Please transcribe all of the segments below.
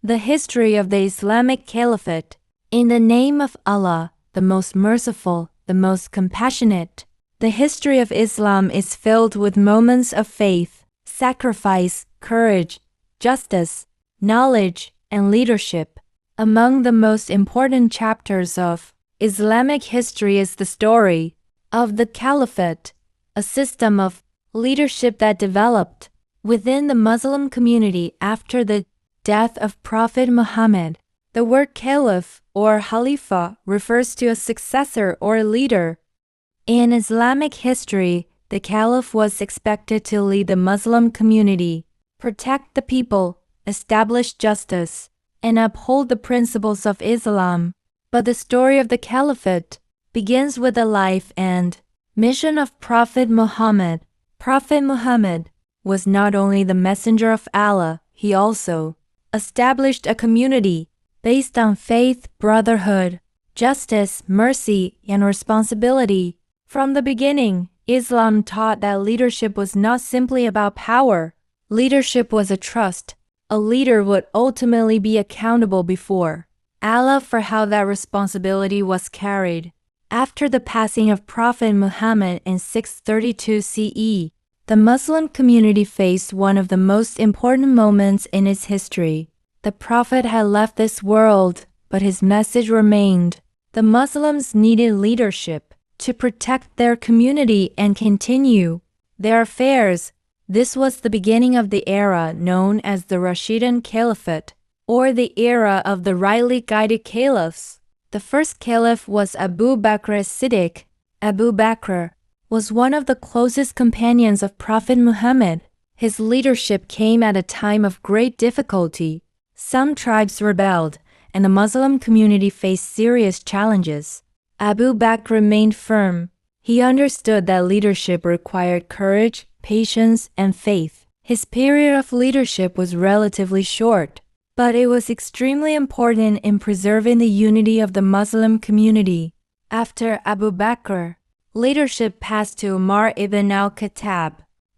The history of the Islamic Caliphate. In the name of Allah, the most merciful, the most compassionate. The history of Islam is filled with moments of faith, sacrifice, courage, justice, knowledge, and leadership. Among the most important chapters of Islamic history is the story of the Caliphate, a system of leadership that developed within the Muslim community after the death of Prophet Muhammad. The word caliph or khalifa refers to a successor or leader. In Islamic history, the caliph was expected to lead the Muslim community, protect the people, establish justice, and uphold the principles of Islam. But the story of the caliphate begins with the life and mission of Prophet Muhammad. Prophet Muhammad was not only the messenger of Allah, he also established a community based on faith, brotherhood, justice, mercy, and responsibility. From the beginning, Islam taught that leadership was not simply about power. Leadership was a trust. A leader would ultimately be accountable before Allah for how that responsibility was carried. After the passing of Prophet Muhammad in 632 CE, the Muslim community faced one of the most important moments in its history. The Prophet had left this world, but his message remained. The Muslims needed leadership to protect their community and continue their affairs. This was the beginning of the era known as the Rashidun Caliphate, or the era of the rightly guided caliphs. The first caliph was Abu Bakr as-Siddiq. Abu Bakr was one of the closest companions of Prophet Muhammad. His leadership came at a time of great difficulty. Some tribes rebelled, and the Muslim community faced serious challenges. Abu Bakr remained firm. He understood that leadership required courage, patience, and faith. His period of leadership was relatively short, but it was extremely important in preserving the unity of the Muslim community. After Abu Bakr, leadership passed to Umar ibn al-Khattab.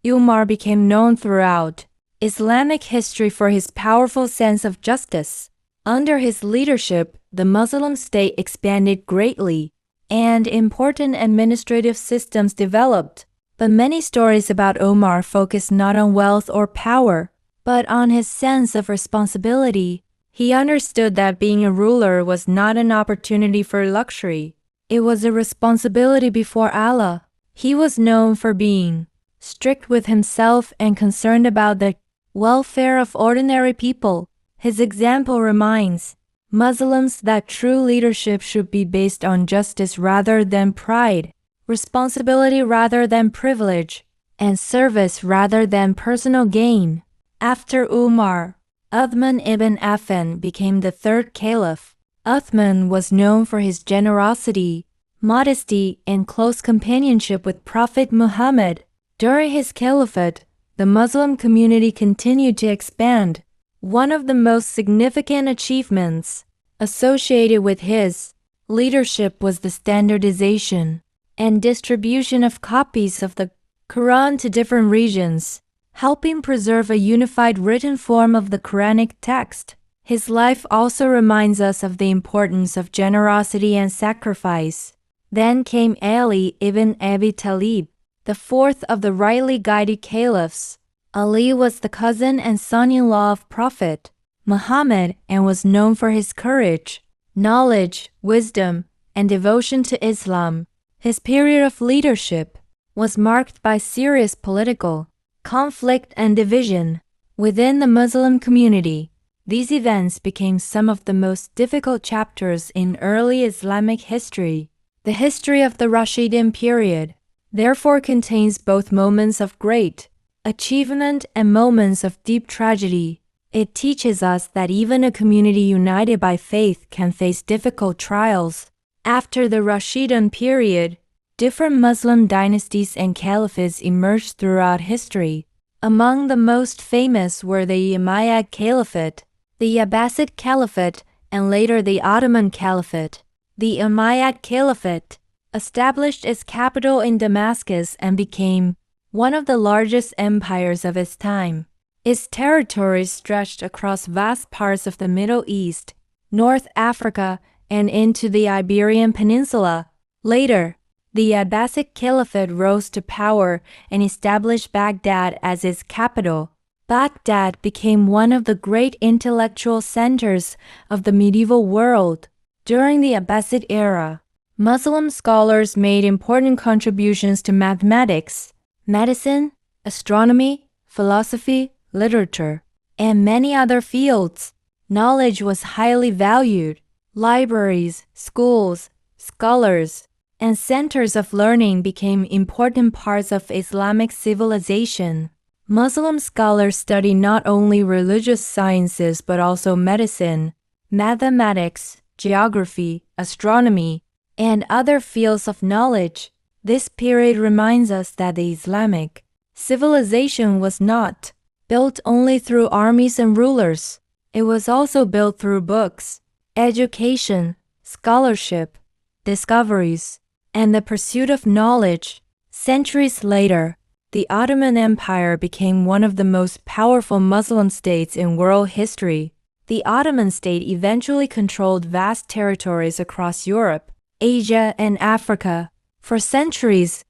Umar became known throughout Islamic history for his powerful sense of justice. Under his leadership, the Muslim state expanded greatly, and important administrative systems developed. But many stories about Umar focus not on wealth or power, but on his sense of responsibility. He understood that being a ruler was not an opportunity for luxury. It was a responsibility before Allah. He was known for being strict with himself and concerned about the welfare of ordinary people. His example reminds Muslims that true leadership should be based on justice rather than pride, responsibility rather than privilege, and service rather than personal gain. After Umar, Uthman ibn Affan became the third caliph. Uthman was known for his generosity, modesty, and close companionship with Prophet Muhammad. During his caliphate, the Muslim community continued to expand. One of the most significant achievements associated with his leadership was the standardization and distribution of copies of the Quran to different regions, helping preserve a unified written form of the Quranic text. His life also reminds us of the importance of generosity and sacrifice. Then came Ali ibn Abi Talib, the fourth of the rightly guided caliphs. Ali was the cousin and son-in-law of Prophet Muhammad and was known for his courage, knowledge, wisdom, and devotion to Islam. His period of leadership was marked by serious political conflict and division within the Muslim community. These events became some of the most difficult chapters in early Islamic history. The history of the Rashidun period, therefore, contains both moments of great achievement and moments of deep tragedy. It teaches us that even a community united by faith can face difficult trials. After the Rashidun period, different Muslim dynasties and caliphates emerged throughout history. Among the most famous were the Umayyad Caliphate, the Abbasid Caliphate, and later the Ottoman Caliphate. The Umayyad Caliphate established its capital in Damascus and became one of the largest empires of its time. Its territories stretched across vast parts of the Middle East, North Africa, and into the Iberian Peninsula. Later, the Abbasid Caliphate rose to power and established Baghdad as its capital. Baghdad became one of the great intellectual centers of the medieval world. During the Abbasid era, Muslim scholars made important contributions to mathematics, medicine, astronomy, philosophy, literature, and many other fields. Knowledge was highly valued. Libraries, schools, scholars, and centers of learning became important parts of Islamic civilization. Muslim scholars study not only religious sciences but also medicine, mathematics, geography, astronomy, and other fields of knowledge. This period reminds us that the Islamic civilization was not built only through armies and rulers. It was also built through books, education, scholarship, discoveries, and the pursuit of knowledge. Centuries later, the Ottoman Empire became one of the most powerful Muslim states in world history. The Ottoman state eventually controlled vast territories across Europe, Asia, and Africa. For centuries,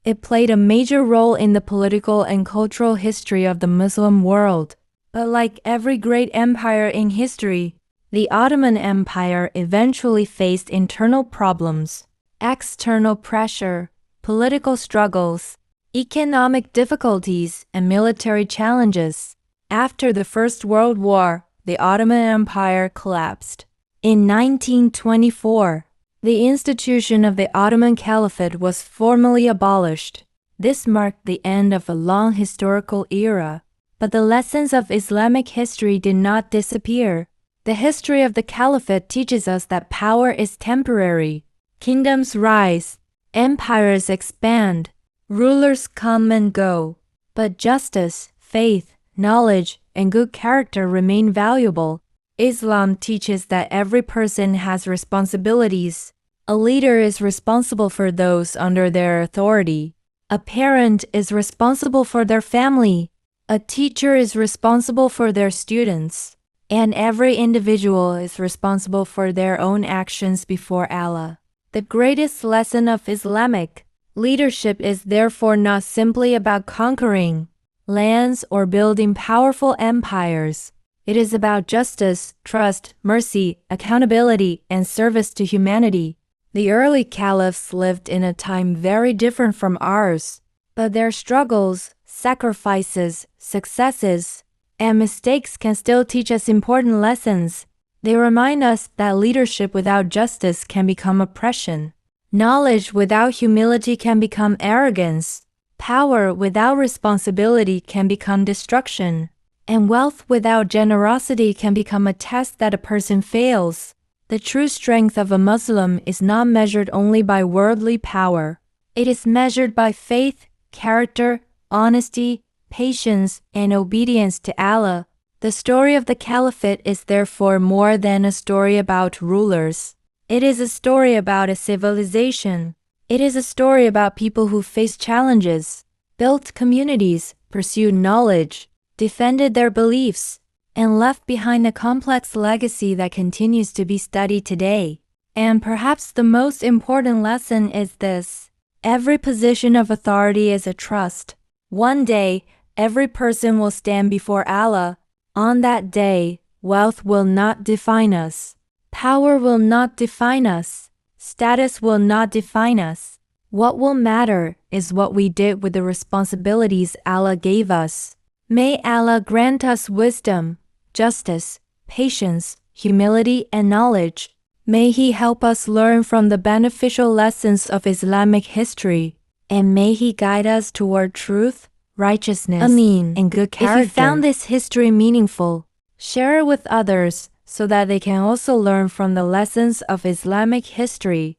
it played a major role in the political and cultural history of the Muslim world. But like every great empire in history, the Ottoman Empire eventually faced internal problems, external pressure, political struggles, economic difficulties, and military challenges. After the First World War, the Ottoman Empire collapsed. In 1924, the institution of the Ottoman Caliphate was formally abolished. This marked the end of a long historical era. But the lessons of Islamic history did not disappear. The history of the Caliphate teaches us that power is temporary. Kingdoms rise, empires expand, rulers come and go. But justice, faith, knowledge, and good character remain valuable. Islam teaches that every person has responsibilities. A leader is responsible for those under their authority. A parent is responsible for their family. A teacher is responsible for their students. And every individual is responsible for their own actions before Allah. The greatest lesson of Islamic leadership is therefore not simply about conquering lands or building powerful empires. It is about justice, trust, mercy, accountability, and service to humanity. The early caliphs lived in a time very different from ours, but their struggles, sacrifices, successes, and mistakes can still teach us important lessons. They remind us that leadership without justice can become oppression. Knowledge without humility can become arrogance. Power without responsibility can become destruction. And wealth without generosity can become a test that a person fails. The true strength of a Muslim is not measured only by worldly power. It is measured by faith, character, honesty, patience, and obedience to Allah. The story of the Caliphate is therefore more than a story about rulers. It is a story about a civilization. It is a story about people who faced challenges, built communities, pursued knowledge, defended their beliefs, and left behind a complex legacy that continues to be studied today. And perhaps the most important lesson is this: every position of authority is a trust. One day, every person will stand before Allah. On that day, wealth will not define us. Power will not define us. Status will not define us. What will matter is what we did with the responsibilities Allah gave us. May Allah grant us wisdom, justice, patience, humility, and knowledge. May He help us learn from the beneficial lessons of Islamic history, and may He guide us toward truth, righteousness, and good character. If you found this history meaningful, share it with others so that they can also learn from the lessons of Islamic history.